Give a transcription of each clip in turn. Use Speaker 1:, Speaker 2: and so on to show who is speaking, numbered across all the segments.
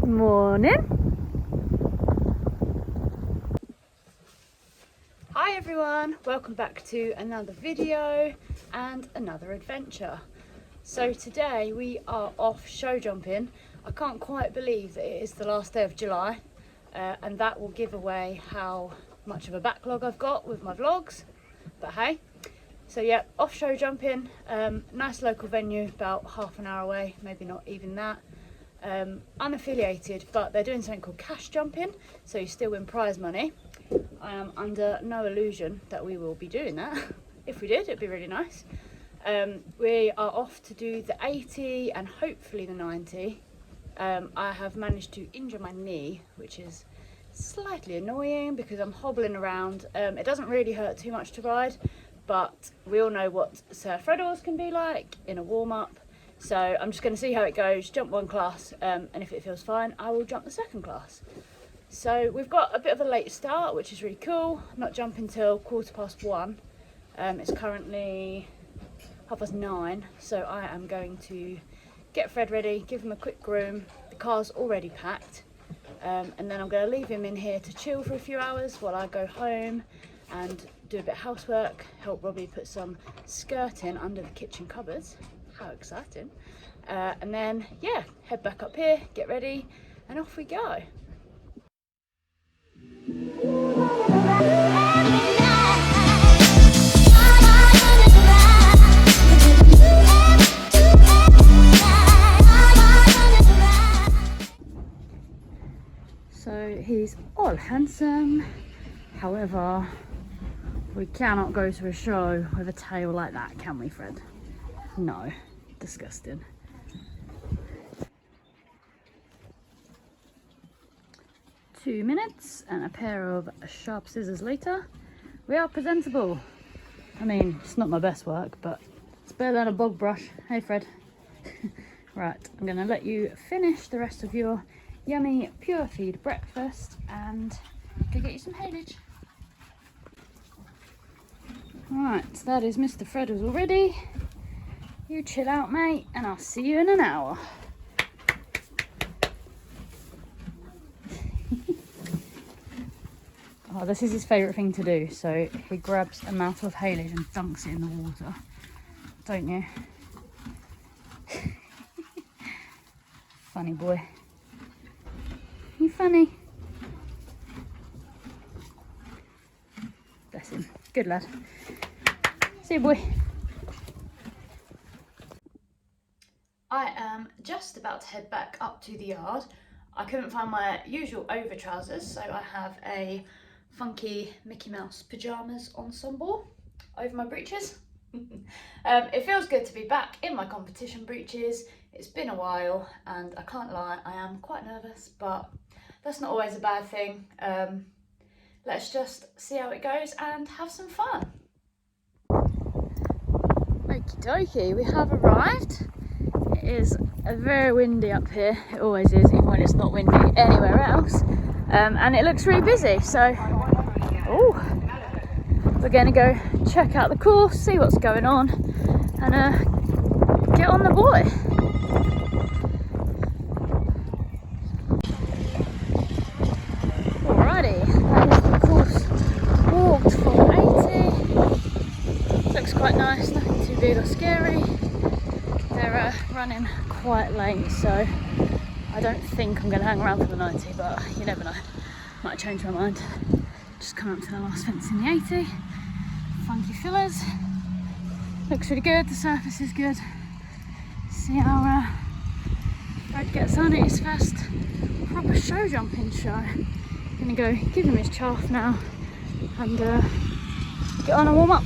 Speaker 1: Morning. Hi everyone, welcome back to another video and another adventure. So today we are off show jumping. I can't quite believe that it is the last day of July, and that will give away how much of a backlog I've got with my vlogs, but hey. So yeah, off show jumping, nice local venue, about half an hour away, maybe not even that. Unaffiliated, but they're doing something called cash jumping, so you still win prize money. I am under no illusion that we will be doing that. If we did, it'd be really nice. We are off to do the 80 and hopefully the 90. I have managed to injure my knee, which is slightly annoying because I'm hobbling around. It doesn't really hurt too much to ride, but we all know what Sir.Freddles can be like in a warm-up. So I'm just going to see how it goes, jump one class, and if it feels fine, I will jump the second class. So we've got a bit of a late start, which is really cool. I'm not jumping till 1:15. It's currently 9:30, so I am going to get Fred ready, give him a quick groom. The car's already packed, and then I'm going to leave him in here to chill for a few hours while I go home and do a bit of housework, help Robbie put some skirting under the kitchen cupboards. How exciting. And then yeah, head back up here, get ready, and off we go. So he's all handsome, however we cannot go to a show with a tail like that, can we, Fred? No, disgusting. Two minutes and a pair of sharp scissors later, we are presentable. I mean, it's not my best work, but it's better than a bog brush. Hey, Fred. Right, I'm gonna let you finish the rest of your yummy pure feed breakfast and go get you some haylage. Right, so that is Mr. Freddles already. You chill out, mate, and I'll see you in an hour. Oh, this is his favourite thing to do, so he grabs a mouthful of haylage and dunks it in the water. Don't you? Funny boy. You funny? Bless him. Good lad. See you, boy. I am just about to head back up to the yard. I couldn't find my usual over trousers, so I have a funky Mickey Mouse pyjamas ensemble over my breeches. It feels good to be back in my competition breeches. It's been a while and I can't lie, I am quite nervous, but that's not always a bad thing. Let's just see how it goes and have some fun. Okie dokie, we have arrived. It is very windy up here. It always is, even when it's not windy anywhere else. And it looks really busy, so we're going to go check out the course, see what's going on, and get on the boy. Alrighty, that is the course walked for 80. Looks quite nice, nothing too big or scary. They're running quite late, so I don't think I'm going to hang around for the 90, but you never know, might change my mind. Just come up to the last fence in the 80. Funky fillers, looks really good, the surface is good. See how Fred gets on. It's his first proper show jumping show. Gonna go give him his chaff now and get on and warm up.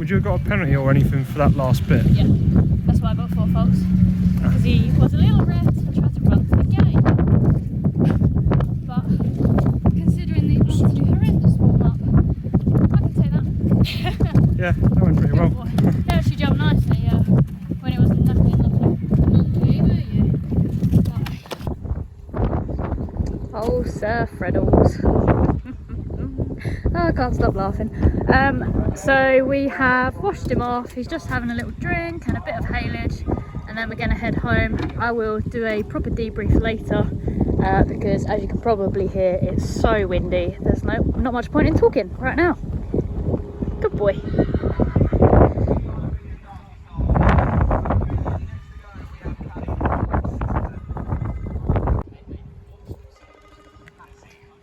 Speaker 2: Would you have got a penalty or anything for that last bit?
Speaker 1: Yeah, that's why I got 4 faults. Because he was a little red and tried to run to the gate. But considering the absolutely horrendous warm-up, I can take that.
Speaker 2: Yeah, that went pretty well.
Speaker 1: He actually jumped nicely when it wasn't nothing lovely. Oh, Sir.Freddles. Oh, I can't stop laughing. So we have washed him off. He's just having a little drink and a bit of haylage, and then we're going to head home. I will do a proper debrief later because, as you can probably hear, it's so windy. There's not much point in talking right now. Good boy.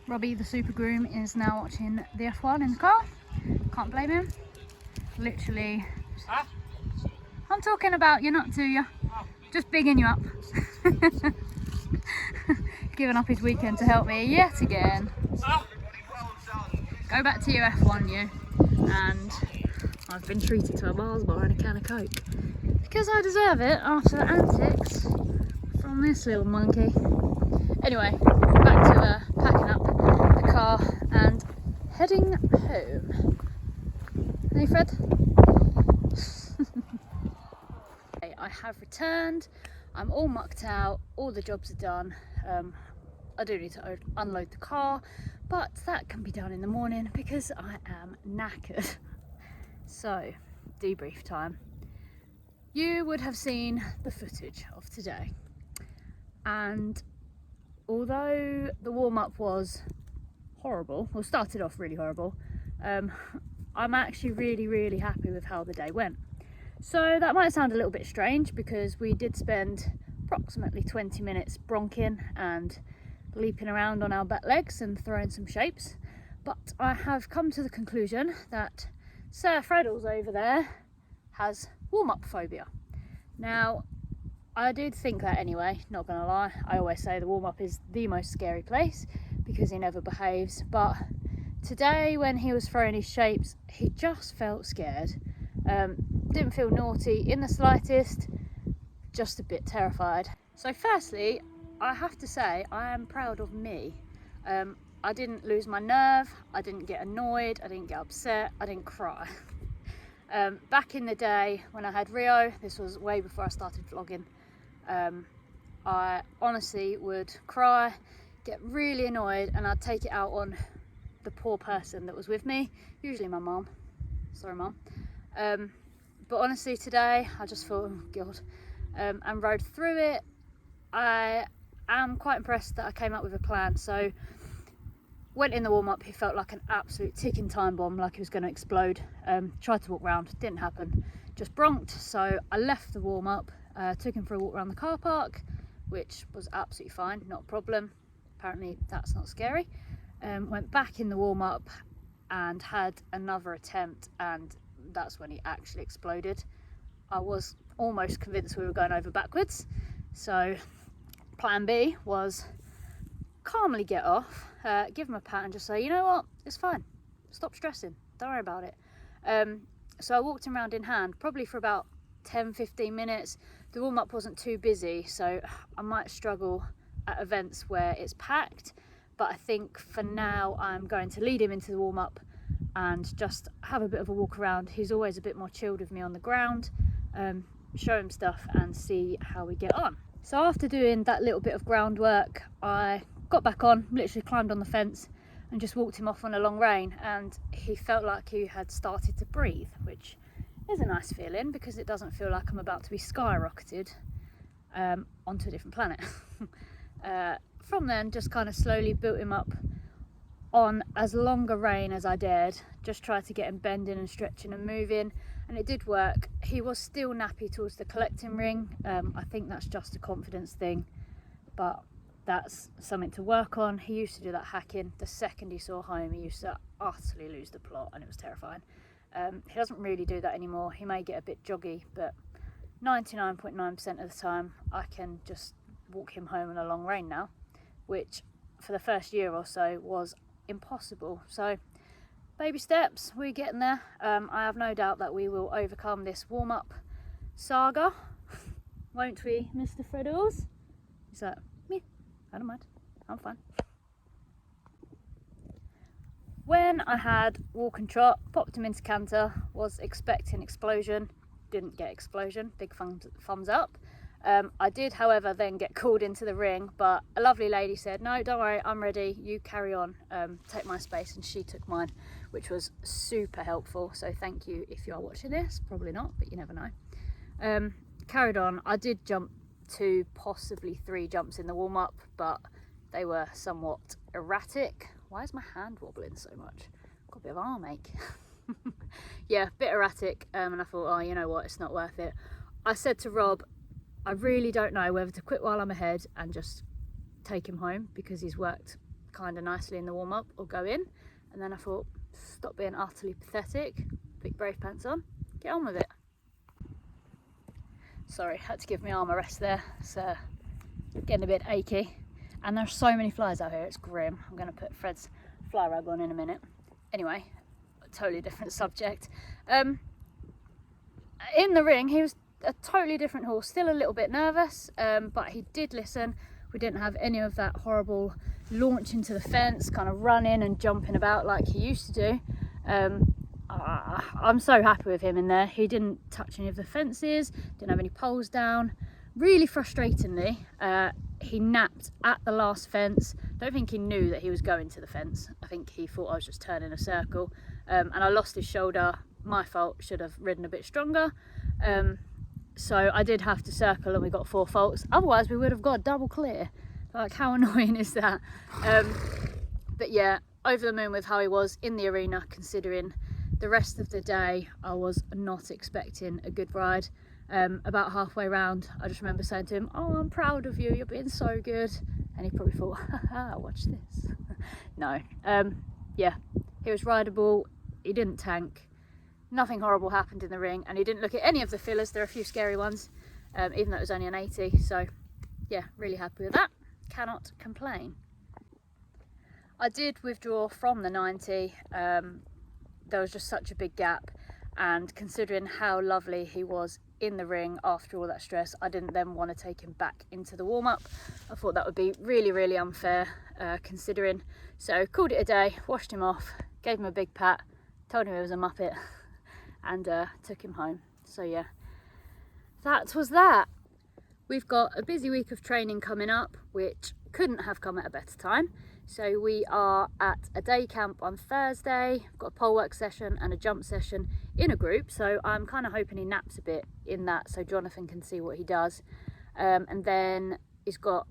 Speaker 1: Robbie, the super groom, is now watching the F1 in the car. Can't blame him. Literally. Huh? I'm talking about you, not to you. Oh. Just bigging you up. Giving up his weekend to help me yet again. Oh. Go back to your F1, you. And I've been treated to a Mars bar and a can of Coke. Because I deserve it after the antics from this little monkey. Anyway, back to packing up the car and heading home. Hey Fred? I have returned. I'm all mucked out, all the jobs are done. I do need to unload the car, but that can be done in the morning because I am knackered. So, debrief time. You would have seen the footage of today, and although the warm-up was horrible, well, started off really horrible, I'm actually really happy with how the day went. So that might sound a little bit strange because we did spend approximately 20 minutes bronking and leaping around on our back legs and throwing some shapes, but I have come to the conclusion that Sir.Freddles over there has warm-up phobia. Now, I did think that anyway, not gonna lie. I always say the warm-up is the most scary place because he never behaves, but today when he was throwing his shapes, he just felt scared. Didn't feel naughty in the slightest, just a bit terrified. So firstly, I have to say I am proud of me. I didn't lose my nerve, I didn't get annoyed, I didn't get upset, I didn't cry. Back in the day when I had Rio, this was way before I started vlogging, I honestly would cry, get really annoyed, and I'd take it out on the poor person that was with me, usually my mum. Sorry mum. But honestly today I just thought, oh god, and rode through it. I am quite impressed that I came up with a plan. So went in the warm-up, he felt like an absolute ticking time bomb, like he was going to explode. Tried to walk around, didn't happen, just bronked. So I left the warm-up, took him for a walk around the car park, which was absolutely fine, not a problem. Apparently that's not scary. Went back in the warm-up and had another attempt, and that's when he actually exploded. I was almost convinced we were going over backwards. So plan B was calmly get off, give him a pat and just say, you know what, it's fine, stop stressing, don't worry about it. So I walked him around in hand, probably for about 10-15 minutes. The warm-up wasn't too busy, so I might struggle at events where it's packed, but I think for now I'm going to lead him into the warm-up and just have a bit of a walk around. He's always a bit more chilled with me on the ground, show him stuff and see how we get on. So after doing that little bit of groundwork, I got back on, literally climbed on the fence and just walked him off on a long rein, and he felt like he had started to breathe, which is a nice feeling because it doesn't feel like I'm about to be skyrocketed onto a different planet. From then, just kind of slowly built him up on as long a rein as I dared, just tried to get him bending and stretching and moving, and it did work. He was still nappy towards the collecting ring. I think that's just a confidence thing, but that's something to work on. He used to do that hacking. The second he saw home, he used to utterly lose the plot, and it was terrifying. He doesn't really do that anymore. He may get a bit joggy, but 99.9% of the time I can just walk him home on a long rein now, which for the first year or so was impossible. So baby steps, we're getting there. I have no doubt that we will overcome this warm-up saga, won't we, Mr. Freddles? Is that me? I don't mind, I'm fine. When I had walk and trot, popped him into canter, was expecting explosion, didn't get explosion, big thumbs up. I did, however, then get called into the ring, but a lovely lady said, no, don't worry, I'm ready, you carry on, take my space, and she took mine, which was super helpful. So thank you if you are watching this, probably not, but you never know. Carried on. I did jump 2, possibly 3 jumps in the warm-up, but they were somewhat erratic. Why is my hand wobbling so much? Got a bit of arm ache. Yeah, a bit erratic, and I thought, oh, you know what, it's not worth it. I said to Rob, I really don't know whether to quit while I'm ahead and just take him home because he's worked kind of nicely in the warm-up, or go in. And then I thought, stop being utterly pathetic, put your brave pants on, get on with it. Sorry, had to give my arm a rest there. It's getting a bit achy, and there's so many flies out here, it's grim. I'm going to put Fred's fly rag on in a minute. Anyway, a totally different subject. In the ring, he was a totally different horse, still a little bit nervous, but he did listen. We didn't have any of that horrible launch into the fence, kind of running and jumping about like he used to do. I'm so happy with him in there. He didn't touch any of the fences, didn't have any poles down. Really frustratingly, he napped at the last fence. Don't think he knew that he was going to the fence. I think he thought I was just turning a circle, and I lost his shoulder. My fault, should have ridden a bit stronger. So I did have to circle, and we got 4 faults. Otherwise we would have got double clear. Like, how annoying is that? But yeah, over the moon with how he was in the arena, considering the rest of the day I was not expecting a good ride. About halfway round, I just remember saying to him, "Oh, I'm proud of you, you're being so good." And he probably thought, haha, watch this. No, yeah, he was rideable, he didn't tank, nothing horrible happened in the ring, and he didn't look at any of the fillers. There are a few scary ones, even though it was only an 80, so yeah, really happy with that, cannot complain. I did withdraw from the 90, there was just such a big gap, and considering how lovely he was in the ring after all that stress, I didn't then want to take him back into the warm-up. I thought that would be really unfair, considering. So called it a day, washed him off, gave him a big pat, told him he was a muppet, and took him home. So yeah, that was that. We've got a busy week of training coming up, which couldn't have come at a better time. So we are at a day camp on Thursday. We've got a pole work session and a jump session in a group, so I'm kind of hoping he naps a bit in that so Jonathan can see what he does. And then he's got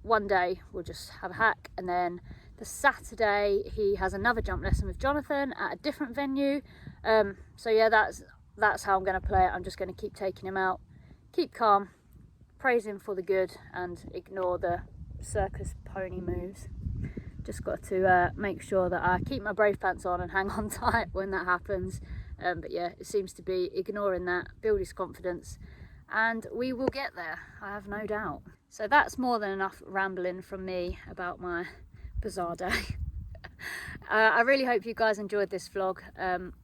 Speaker 1: one day we'll just have a hack, and then the Saturday he has another jump lesson with Jonathan at a different venue. So yeah, that's how I'm going to play it. I'm just going to keep taking him out, keep calm, praise him for the good, and ignore the circus pony moves. Just got to make sure that I keep my brave pants on and hang on tight when that happens. But yeah, it seems to be ignoring that, build his confidence, and we will get there, I have no doubt. So that's more than enough rambling from me about my bizarre day. I really hope you guys enjoyed this vlog.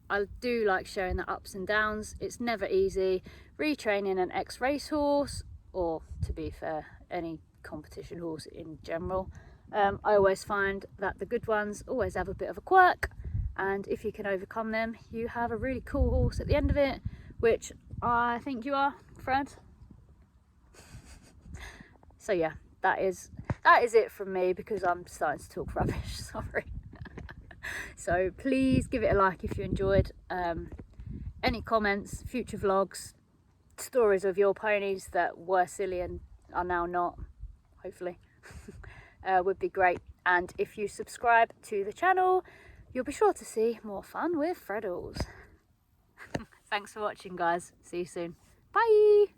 Speaker 1: I do like sharing the ups and downs. It's never easy retraining an ex-racehorse, or to be fair, any competition horse in general. I always find that the good ones always have a bit of a quirk, and if you can overcome them, you have a really cool horse at the end of it, which I think you are, Fred. So yeah, that is it from me, because I'm starting to talk rubbish, sorry. So please give it a like if you enjoyed. Any comments, future vlogs, stories of your ponies that were silly and are now not, hopefully. Would be great. And if you subscribe to the channel, you'll be sure to see more fun with Freddles. Thanks for watching, guys. See you soon. Bye.